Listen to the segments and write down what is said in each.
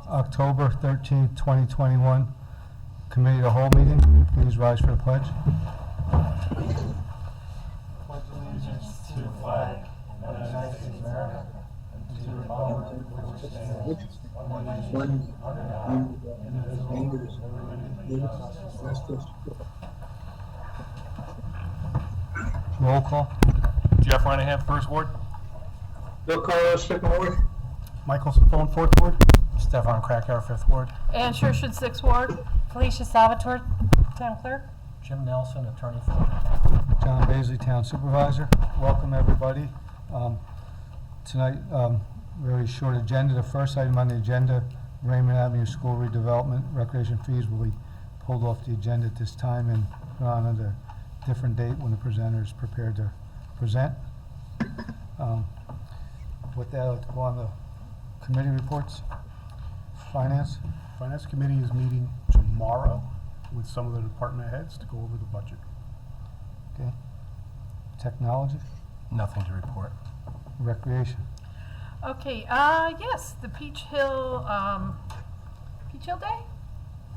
October 13th, 2021, Committee of the Whole meeting. Please rise for the pledge. Pledge allegiance to the flag of the United States of America and to the republic which stands one nation under God, indivisible, with liberty and justice for all. Roll call. Jeff Reinahan, First Ward. Bill Carlos, Second Ward. Michael Sapone, 4th Ward. Stefan Krakauer, 5th Ward. Ann Shershon, 6th Ward. Felicia Salvatore, Town Clerk. Jim Nelson, Attorney for. John Baisley, Town Supervisor. Welcome, everybody. Tonight, very short agenda. The first item on the agenda, Raymond Avenue School redevelopment, recreation fees will be pulled off the agenda at this time and put on at a different date when the presenter is prepared to present. With that, let's go on the committee reports. Finance. Finance Committee is meeting tomorrow with some of the department heads to go over the budget. Okay. Technology. Nothing to report. Recreation. Okay, yes, the Peach Hill Day?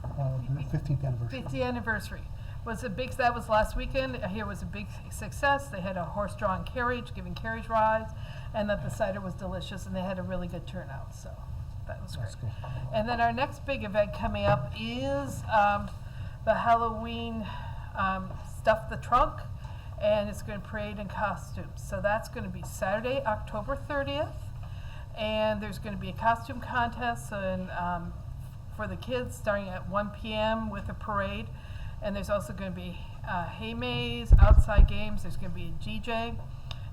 The 15th anniversary. 50th anniversary was that was last weekend. I hear it was a big success. They had a horse-drawn carriage, giving carriage rides, and that the cider was delicious, and they had a really good turnout, so that was great. That's good. And then our next big event coming up is the Halloween Stuff the Trunk, and it's going to parade in costumes. So that's going to be Saturday, October 30th, and there's going to be a costume contest and for the kids starting at 1 p.m. with a parade, and there's also going to be hay maze, outside games. There's going to be a DJ,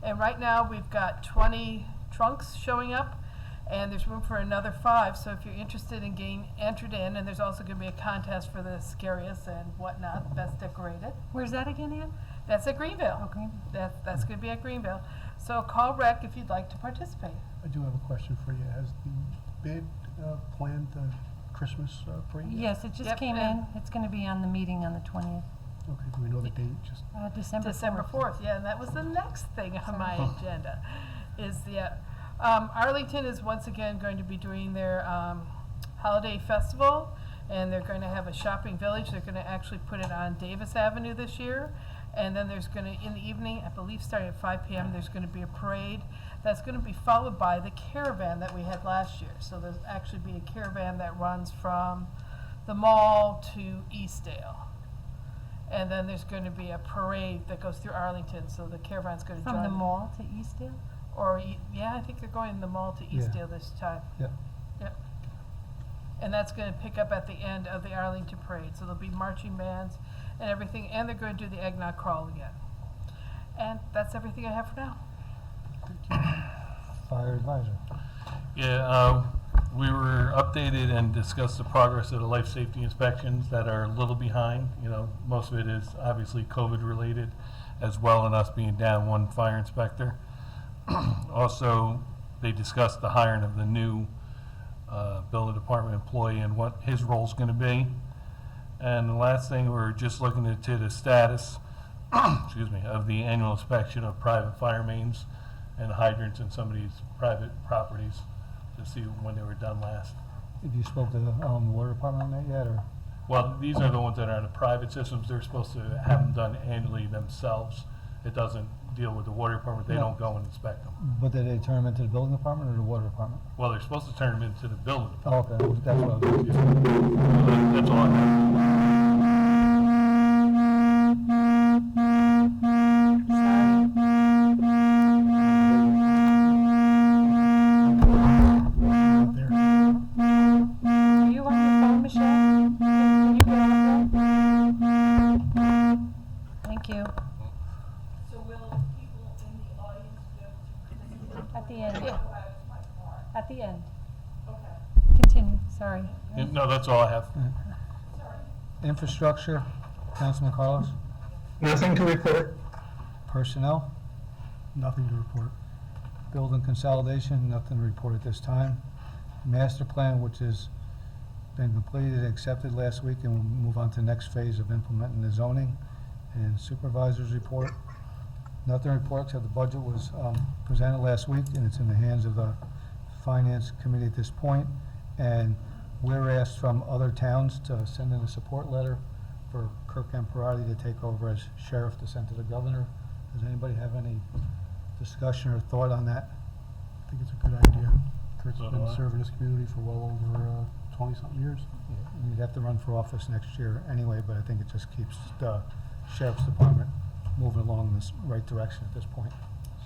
and right now we've got 20 trunks showing up, and there's room for another 5. So if you're interested in getting entered in, and there's also going to be a contest for the scariest and whatnot, best decorated. Where's that again, Ann? That's at Greenville. Oh, Greenville. That's going to be at Greenville. So call Rec if you'd like to participate. I do have a question for you. Has the bid planned the Christmas parade? Yes, it just Yep, came and- in. It's going to be on the meeting on the 20th, Okay, do we know the date? Just December 4th. Yeah, and that was the next thing on my agenda. Is the Arlington is once again going to be doing their holiday festival, and they're going to have a shopping village. They're going to actually put it on Davis Avenue this year, and then there's going to, in the evening, I believe starting at 5 p.m., there's going to be a parade that's going to be followed by the caravan that we had last year. So there's actually be a caravan that runs from the mall to Eastdale. And then there's going to be a parade that goes through Arlington, so the caravan's going to join. From the mall to Eastdale? Or, yeah, I think they're going in the mall to Yeah. Eastdale this time. Yep. Yep. And that's going to pick up at the end of the Arlington Parade. So there'll be marching bands and everything, and they're going to do the eggnog crawl again. And that's everything I have for now. Fire advisor. Yeah, we were updated and discussed the progress of the life safety inspections that are a little behind. You know, most of it is obviously COVID related, as well, and us being down 1 fire inspector. Also, they discussed the hiring of the new building department employee and what his role's going to be. And the last thing, we're just looking into the status, excuse me, of the annual inspection of private fire mains and hydrants in some of these private properties to see when they were done last. Have you spoke to the water department on that yet, or? Well, these are the ones that are in the private systems. They're supposed to have them done annually themselves. It doesn't deal with the water department. They No. don't go and inspect them. But did they turn them into the building department or the water department? Well, they're supposed to turn them into the building Oh, department. okay, that's what I was. That's all I have. there. Are you on your phone, Michelle? Can you get on that? Thank you. So will people in the audience be able to At the end. Yeah. At the end. Okay. Continue, sorry. No, that's all I have. Infrastructure, Councilman Carlos. Nothing to report. Personnel, Nothing to report. building consolidation, nothing to report at this time. Master plan, which has been completed and accepted last week, and we'll move on to the next phase of implementing the zoning. And supervisor's report, nothing to report except the budget was presented last week, and it's in the hands of the finance committee at this point. And we're asked from other towns to send in a support letter for Kirk Emperati to take over as sheriff to send to the governor. Does anybody have any discussion or thought on that? I think it's a good idea. Kurt's So do been I. serving his community for well over 20-something years. Yeah, you'd have to run for office next year anyway, but I think it just keeps the sheriff's department moving along in this right direction at this point.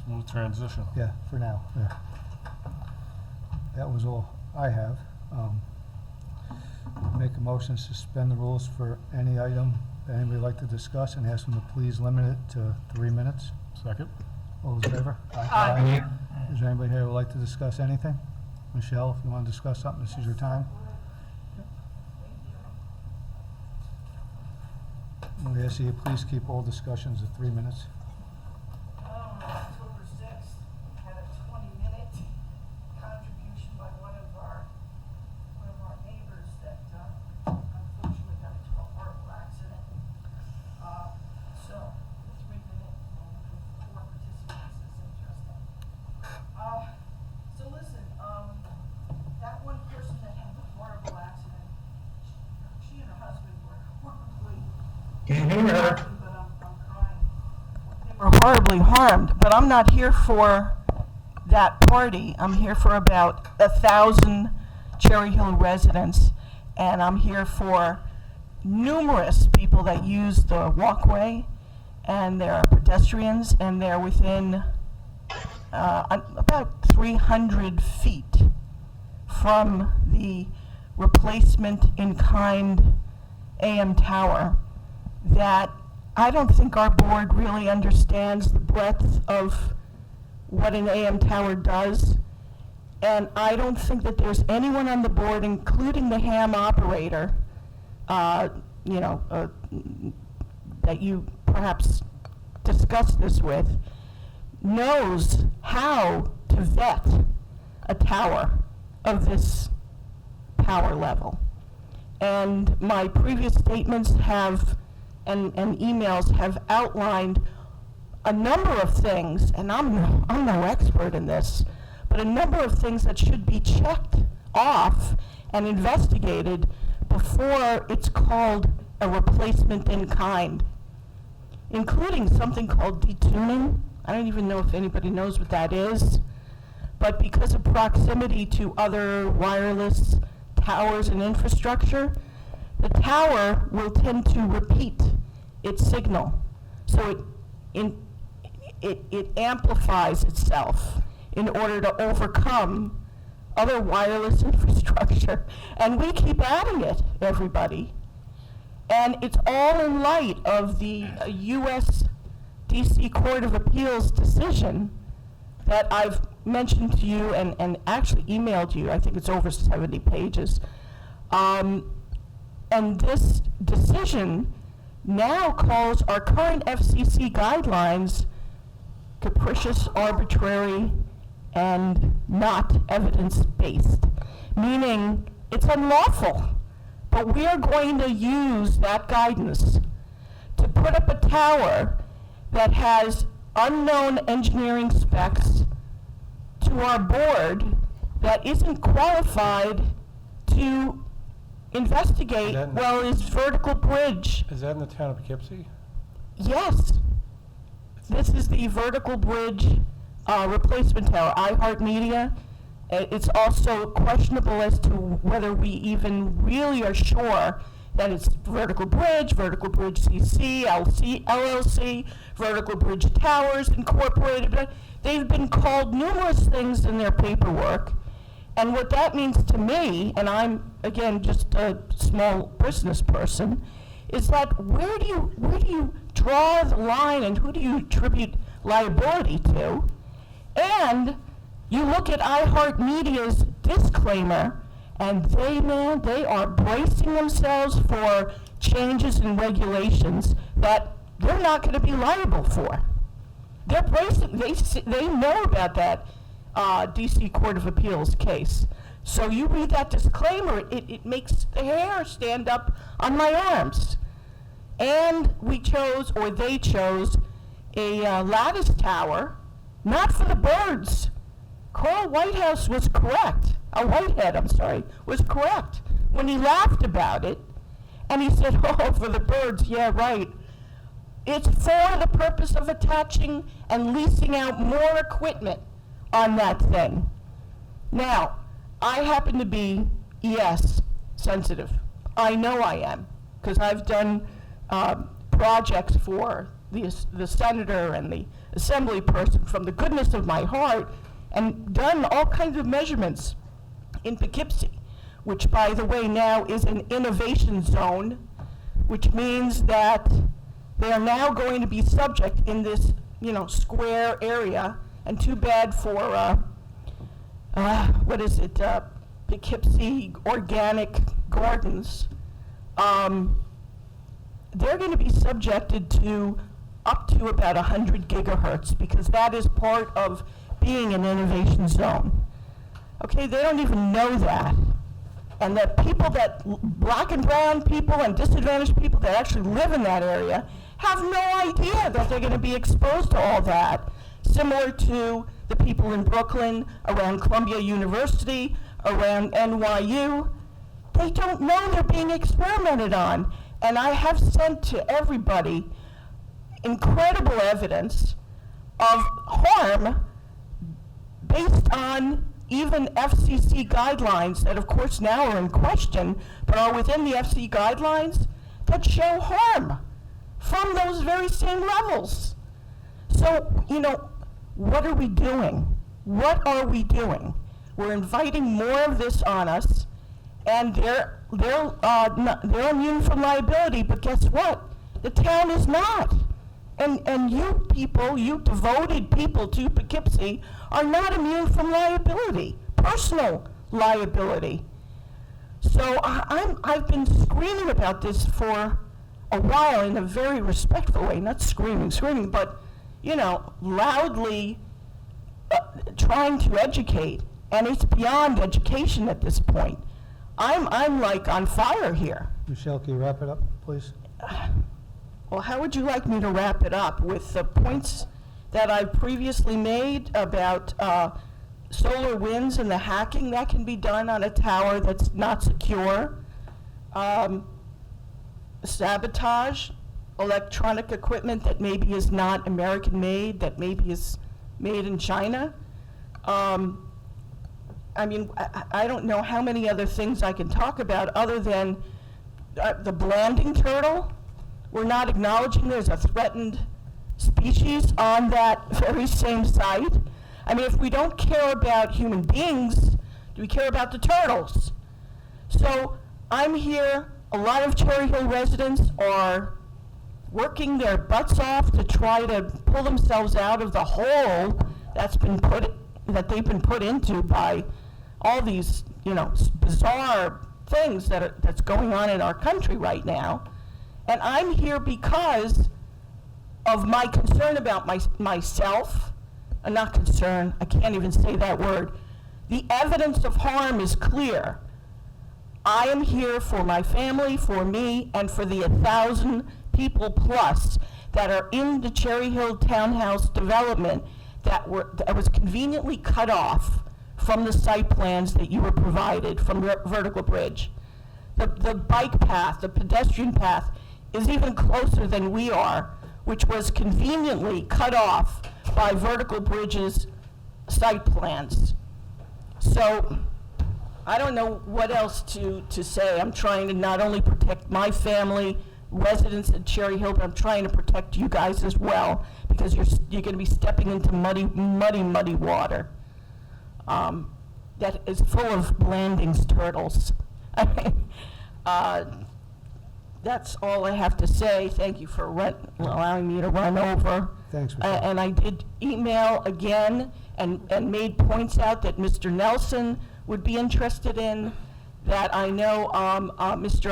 Smooth transition. Yeah, for now, yeah. That was all I have. Make a motion to suspend the rules for any item that anybody would like to discuss and ask them to please limit it to 3 minutes. Second. All those in favor? Aye. Is there anybody here who would like to discuss anything? Michelle, if you want to discuss something, this is your time. We ask you please keep all discussions to 3 minutes. October 6th, had a 20-minute contribution by one of our neighbors that unfortunately got into a horrible accident. So the 3-minute with 4 participants is interesting. So listen, that one person that had the horrible accident, she and her husband were horribly Can't hear her. but I'm crying. They were horribly harmed, but I'm not here for that party. I'm here for about 1,000 Cherry Hill residents, and I'm here for numerous people that use the walkway, and there are pedestrians, and they're within about 300 feet from the replacement in kind AM tower that I don't think our board really understands the breadth of what an AM tower does. And I don't think that there's anyone on the board, including the ham operator, that you perhaps discussed this with, knows how to vet a tower of this power level. And my previous statements have, and emails have outlined a number of things, and I'm no expert in this, but a number of things that should be checked off and investigated before it's called a replacement in kind, including something called detuning. I don't even know if anybody knows what that is, but because of proximity to other wireless towers and infrastructure, the tower will tend to repeat its signal. So it amplifies itself in order to overcome other wireless infrastructure. And we keep adding it, everybody. And it's all in light of the U.S. D.C. Court of Appeals decision that I've mentioned to you and actually emailed you. I think it's over 70 pages. And this decision now calls our current FCC guidelines capricious, arbitrary, and not evidence-based, meaning it's unlawful. But we are going to use that guidance to put up a tower that has unknown engineering specs to our board that isn't qualified to investigate, Then- well, is vertical bridge. Is that in the town of Poughkeepsie? Yes. This is the vertical bridge replacement tower, iHeartMedia. It's also questionable as to whether we even really are sure that it's Vertical Bridge CC, LLC, Vertical Bridge Towers Incorporated. They've been called numerous things in their paperwork. And what that means to me, and I'm, again, just a small business person, is that where do you draw the line and who do you attribute liability to? And you look at iHeartMedia's disclaimer, and they are bracing themselves for changes in regulations that they're not going to be liable for. They're bracing, they know about that D.C. Court of Appeals case. So you read that disclaimer, it makes the hair stand up on my arms. And we chose, or they chose, a lattice tower, not for the birds. Carl Whitehead was correct, was correct when he laughed about it, and he said, oh, for the birds, yeah, right. It's for the purpose of attaching and leasing out more equipment on that thing. Now, I happen to be ES sensitive. I know I am, because I've done projects for the senator and the assembly person from the goodness of my heart, and done all kinds of measurements in Poughkeepsie, which, by the way, now is an innovation zone, which means that they are now going to be subject in this, square area, and too bad for, Poughkeepsie Organic Gardens. They're going to be subjected to up to about 100 gigahertz, because that is part of being an innovation zone. Okay, they don't even know that. And the people black and brown people and disadvantaged people that actually live in that area have no idea that they're going to be exposed to all that. Similar to the people in Brooklyn, around Columbia University, around NYU. They don't know they're being experimented on. And I have sent to everybody incredible evidence of harm based on even FCC guidelines that, of course, now are in question, but are within the FCC guidelines that show harm from those very same levels. So, what are we doing? What are we doing? We're inviting more of this on us, and they're immune from liability, but guess what? The town is not. And you people, you devoted people to Poughkeepsie, are not immune from liability, personal liability. So I've been screaming about this for a while in a very respectful way, not screaming, but, loudly trying to educate. And it's beyond education at this point. I'm like on fire here. Michelle, can you wrap it up, please? Well, how would you like me to wrap it up? With the points that I've previously made about solar winds and the hacking that can be done on a tower that's not secure, sabotage, electronic equipment that maybe is not American-made, that maybe is made in China. I don't know how many other things I can talk about other than the Blanding turtle. We're not acknowledging there's a threatened species on that very same site. If we don't care about human beings, do we care about the turtles? So I'm here, a lot of Cherry Hill residents are working their butts off to try to pull themselves out of the hole that they've been put into by all these, bizarre things that's going on in our country right now. And I'm here because of my concern about myself. Not concern, I can't even say that word. The evidence of harm is clear. I am here for my family, for me, and for the 1,000 people plus that are in the Cherry Hill Townhouse development that was conveniently cut off from the site plans that you were provided from Vertical Bridge. The bike path, the pedestrian path, is even closer than we are, which was conveniently cut off by Vertical Bridge's site plans. So I don't know what else to say. I'm trying to not only protect my family, residents at Cherry Hill, but I'm trying to protect you guys as well, because you're going to be stepping into muddy water that is full of Blanding's turtles. That's all I have to say. Thank you for allowing me to run over. Thanks, Michelle. And I did email again and made points out that Mr. Nelson would be interested in, that I know Mr.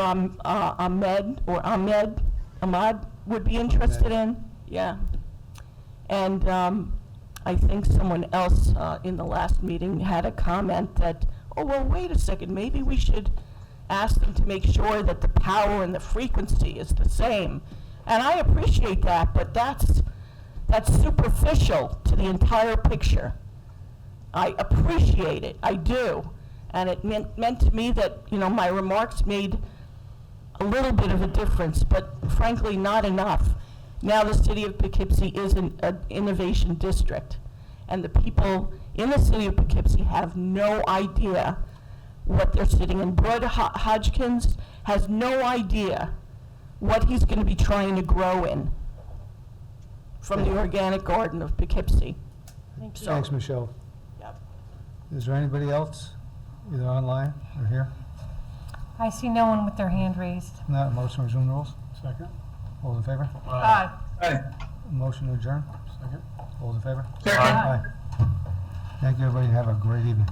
Ahmad would be interested in. Yeah. And I think someone else in the last meeting had a comment that, oh, well, wait a second, maybe we should ask them to make sure that the power and the frequency is the same. And I appreciate that, but that's superficial to the entire picture. I appreciate it, I do. And it meant to me that, you know, my remarks made a little bit of a difference, but frankly, not enough. Now the city of Poughkeepsie is an innovation district, and the people in the city of Poughkeepsie have no idea what they're sitting in. Bud Hodgkins has no idea what he's going to be trying to grow in from the organic garden of Poughkeepsie. Thank you. Thanks, Michelle. Yep. Is there anybody else, either online or here? I see no one with their hand raised. Not motion to resume the rules? Second? All in favor? Aye. Aye. Motion to adjourn? Second. All in favor? Second. Aye. Thank you, everybody. Have a great evening.